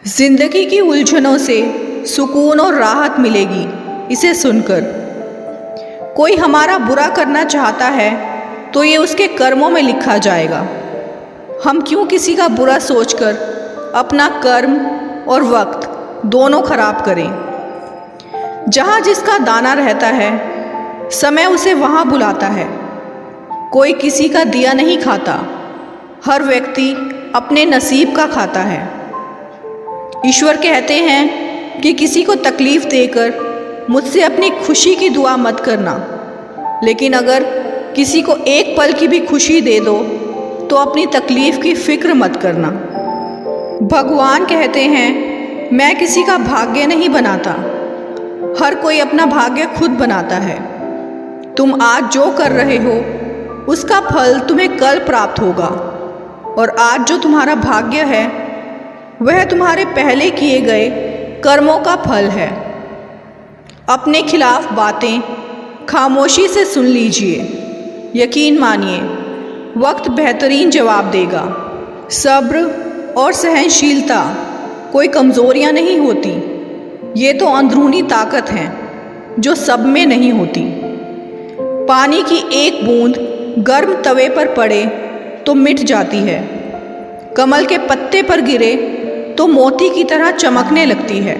जिंदगी की उलझनों से सुकून और राहत मिलेगी इसे सुनकर। कोई हमारा बुरा करना चाहता है तो ये उसके कर्मों में लिखा जाएगा। हम क्यों किसी का बुरा सोचकर अपना कर्म और वक्त दोनों खराब करें। जहाँ जिसका दाना रहता है समय उसे वहाँ बुलाता है। कोई किसी का दिया नहीं खाता, हर व्यक्ति अपने नसीब का खाता है। ईश्वर कहते हैं कि किसी को तकलीफ़ देकर मुझसे अपनी खुशी की दुआ मत करना, लेकिन अगर किसी को एक पल की भी खुशी दे दो तो अपनी तकलीफ़ की फ़िक्र मत करना। भगवान कहते हैं मैं किसी का भाग्य नहीं बनाता, हर कोई अपना भाग्य खुद बनाता है। तुम आज जो कर रहे हो उसका फल तुम्हें कल प्राप्त होगा, और आज जो तुम्हारा भाग्य है वह तुम्हारे पहले किए गए कर्मों का फल है। अपने खिलाफ बातें खामोशी से सुन लीजिए, यकीन मानिए वक्त बेहतरीन जवाब देगा। सब्र और सहनशीलता कोई कमज़ोरियां नहीं होती, ये तो अंदरूनी ताकत हैं जो सब में नहीं होती। पानी की एक बूंद गर्म तवे पर पड़े तो मिट जाती है, कमल के पत्ते पर गिरे तो मोती की तरह चमकने लगती है।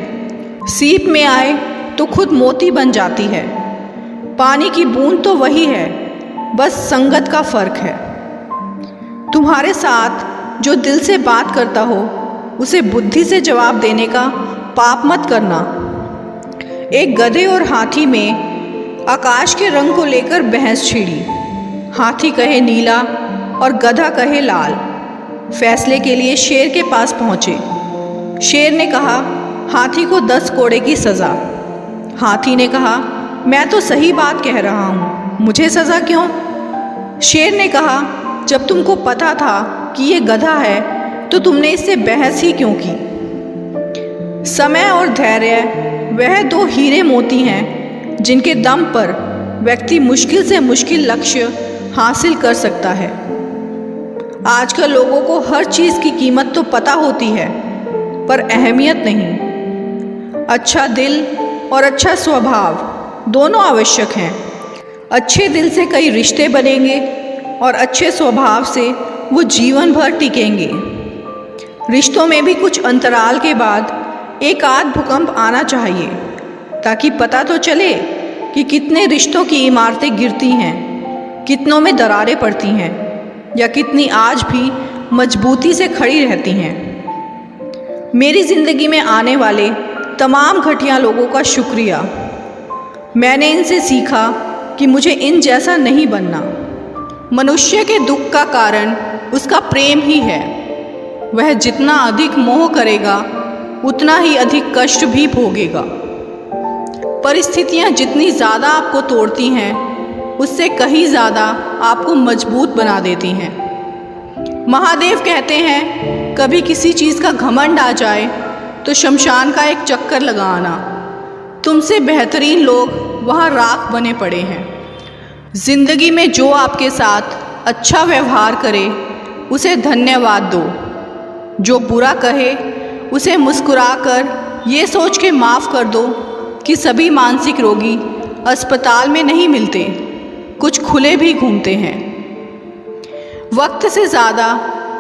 सीप में आए तो खुद मोती बन जाती है। पानी की बूंद तो वही है, बस संगत का फ़र्क है। तुम्हारे साथ जो दिल से बात करता हो उसे बुद्धि से जवाब देने का पाप मत करना। एक गधे और हाथी में आकाश के रंग को लेकर बहस छिड़ी। हाथी कहे नीला और गधा कहे लाल। फैसले के लिए शेर के पास पहुँचे। शेर ने कहा हाथी को 10 कोड़े की सज़ा। हाथी ने कहा मैं तो सही बात कह रहा हूँ, मुझे सज़ा क्यों? शेर ने कहा जब तुमको पता था कि ये गधा है तो तुमने इससे बहस ही क्यों की? समय और धैर्य वह 2 हीरे मोती हैं जिनके दम पर व्यक्ति मुश्किल से मुश्किल लक्ष्य हासिल कर सकता है। आजकल लोगों को हर चीज़ की कीमत तो पता होती है, पर अहमियत नहीं। अच्छा दिल और अच्छा स्वभाव दोनों आवश्यक हैं। अच्छे दिल से कई रिश्ते बनेंगे और अच्छे स्वभाव से वो जीवन भर टिकेंगे। रिश्तों में भी कुछ अंतराल के बाद एक आध भूकंप आना चाहिए, ताकि पता तो चले कि कितने रिश्तों की इमारतें गिरती हैं, कितनों में दरारें पड़ती हैं, या कितनी आज भी मजबूती से खड़ी रहती हैं। मेरी ज़िंदगी में आने वाले तमाम घटिया लोगों का शुक्रिया। मैंने इनसे सीखा कि मुझे इन जैसा नहीं बनना। मनुष्य के दुख का कारण उसका प्रेम ही है। वह जितना अधिक मोह करेगा उतना ही अधिक कष्ट भी भोगेगा। परिस्थितियाँ जितनी ज़्यादा आपको तोड़ती हैं उससे कहीं ज़्यादा आपको मजबूत बना देती हैं। महादेव कहते हैं कभी किसी चीज़ का घमंड आ जाए तो शमशान का एक चक्कर लगा आना। तुमसे बेहतरीन लोग वहाँ राख बने पड़े हैं। ज़िंदगी में जो आपके साथ अच्छा व्यवहार करे उसे धन्यवाद दो। जो बुरा कहे उसे मुस्कुराकर ये सोच के माफ़ कर दो कि सभी मानसिक रोगी अस्पताल में नहीं मिलते, कुछ खुले भी घूमते हैं। वक्त से ज़्यादा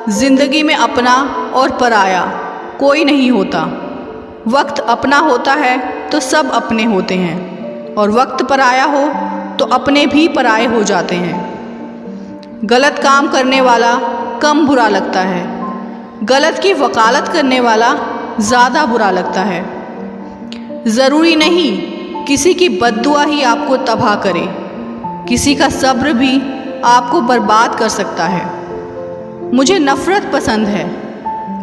ज़िंदगी में अपना और पराया कोई नहीं होता। वक्त अपना होता है तो सब अपने होते हैं, और वक्त पराया हो तो अपने भी पराए हो जाते हैं। गलत काम करने वाला कम बुरा लगता है, गलत की वकालत करने वाला ज़्यादा बुरा लगता है। ज़रूरी नहीं किसी की बद्दुआ ही आपको तबाह करे, किसी का सब्र भी आपको बर्बाद कर सकता है। मुझे नफ़रत पसंद है,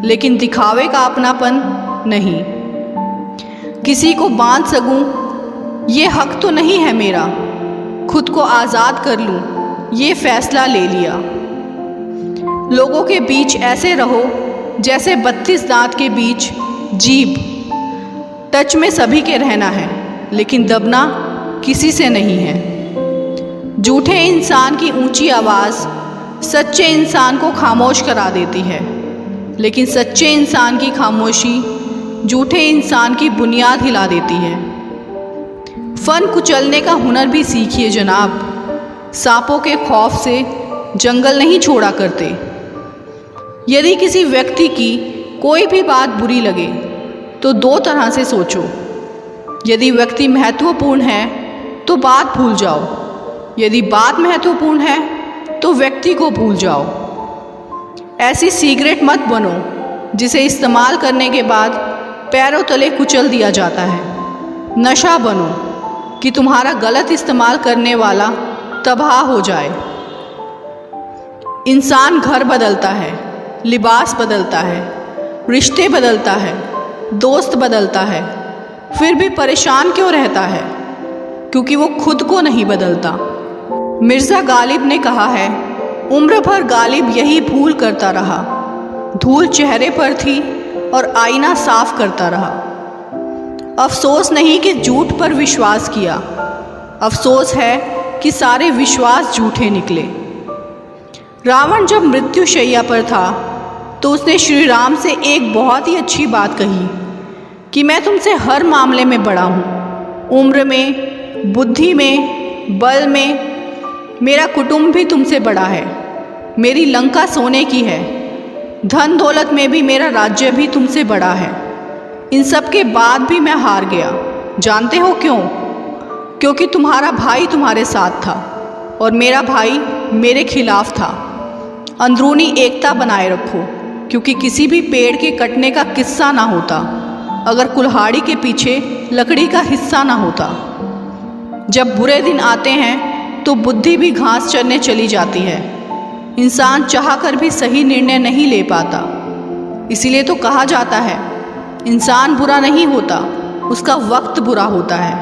लेकिन दिखावे का अपनापन नहीं। किसी को बांध सकूं ये हक तो नहीं है मेरा, खुद को आज़ाद कर लूं ये फ़ैसला ले लिया। लोगों के बीच ऐसे रहो जैसे 32 दांत के बीच जीभ। टच में सभी के रहना है, लेकिन दबना किसी से नहीं है। झूठे इंसान की ऊंची आवाज़ सच्चे इंसान को खामोश करा देती है, लेकिन सच्चे इंसान की खामोशी झूठे इंसान की बुनियाद हिला देती है। फन कुचलने का हुनर भी सीखिए जनाब। सांपों के खौफ से जंगल नहीं छोड़ा करते। यदि किसी व्यक्ति की कोई भी बात बुरी लगे तो दो तरह से सोचो। यदि व्यक्ति महत्वपूर्ण है तो बात भूल जाओ, यदि बात महत्वपूर्ण है तो व्यक्ति को भूल जाओ। ऐसी सिगरेट मत बनो जिसे इस्तेमाल करने के बाद पैरों तले कुचल दिया जाता है। नशा बनो कि तुम्हारा गलत इस्तेमाल करने वाला तबाह हो जाए। इंसान घर बदलता है, लिबास बदलता है, रिश्ते बदलता है, दोस्त बदलता है, फिर भी परेशान क्यों रहता है? क्योंकि वो खुद को नहीं बदलता। मिर्ज़ा गालिब ने कहा है, उम्र भर गालिब यही भूल करता रहा। धूल चेहरे पर थी और आईना साफ करता रहा। अफसोस नहीं कि झूठ पर विश्वास किया, अफसोस है कि सारे विश्वास झूठे निकले। रावण जब मृत्युशैया पर था तो उसने श्री राम से एक बहुत ही अच्छी बात कही कि मैं तुमसे हर मामले में बड़ा हूँ, उम्र में, बुद्धि में, बल में। मेरा कुटुंब भी तुमसे बड़ा है, मेरी लंका सोने की है, धन दौलत में भी मेरा राज्य भी तुमसे बड़ा है। इन सब के बाद भी मैं हार गया। जानते हो क्यों? क्योंकि तुम्हारा भाई तुम्हारे साथ था और मेरा भाई मेरे खिलाफ था। अंदरूनी एकता बनाए रखो, क्योंकि किसी भी पेड़ के कटने का किस्सा ना होता अगर कुल्हाड़ी के पीछे लकड़ी का हिस्सा ना होता। जब बुरे दिन आते हैं तो बुद्धि भी घास चरने चली जाती है। इंसान चाहकर भी सही निर्णय नहीं ले पाता। इसीलिए तो कहा जाता है, इंसान बुरा नहीं होता, उसका वक्त बुरा होता है।